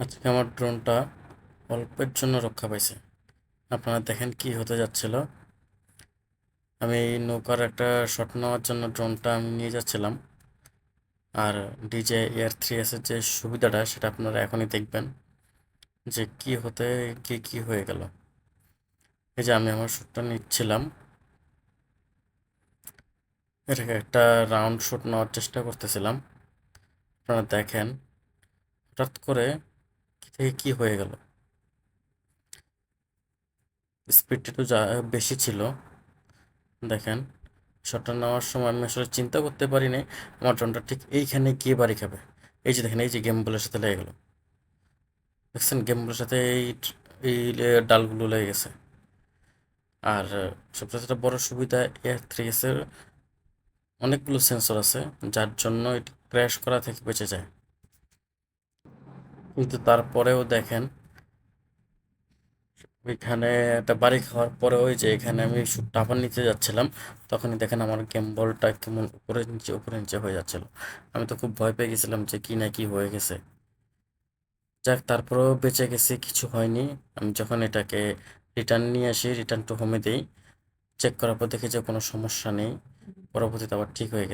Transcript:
আজকে আমার ড্রোনটা অল্পের জন্য রক্ষা পাইছে। আপনারা দেখেন কি হতে যাচ্ছিল। আমি এই নৌকার একটা শট নেওয়ার জন্য ড্রোনটা আমি নিয়ে যাচ্ছিলাম। আর ডিজে এয়ার 3s এর যে সুবিধাটা সেটা আপনারা এখনই দেখবেন যে কি হতে গিয়ে কি হয়ে গেল। এই যে আমি আমার শটটা নিচ্ছিলাম, এটাকে একটা রাউন্ড শট নেওয়ার চেষ্টা করতেছিলাম। আপনারা দেখেন হঠাৎ করে কি থেকে কি হয়ে গেল। স্পিডটা একটু বেশি ছিল। দেখেন শটটা নেওয়ার সময় আমি আসলে চিন্তা করতে পারিনি আমার ড্রোনটা ঠিক এইখানে গিয়ে বাড়ি খাবে। এই যে দেখেন, এই যে গেম বলের সাথে লেগে গেল। দেখছেন গেম বলের সাথে এই ডালগুলো লেগে গেছে। আর সবচেয়ে যেটা বড় সুবিধা, এয়ার 3s এর অনেকগুলো সেন্সর আছে যার জন্য এটা ক্র্যাশ করা থেকে বেঁচে যায়। কিন্তু তারপরেও দেখেন ওইখানে একটা বাড়ি খাওয়ার পরে ওই যে এখানে আমি টাফার নিতে যাচ্ছিলাম, তখনই দেখেন আমার গেম বলটা কেমন উপরে নিচে হয়ে যাচ্ছিল। আমি তো খুব ভয় পেয়ে গেছিলাম যে কি না কি হয়ে গেছে। যাক, তারপরেও বেঁচে গেছি, কিছু হয়নি। আমি যখন এটাকে রিটার্ন নিয়ে আসি, রিটার্ন টু হোমে দিই, চেক করার পর দেখি যে কোনো সমস্যা নেই। পরবর্তীতে আবার ঠিক হয়ে গেছে।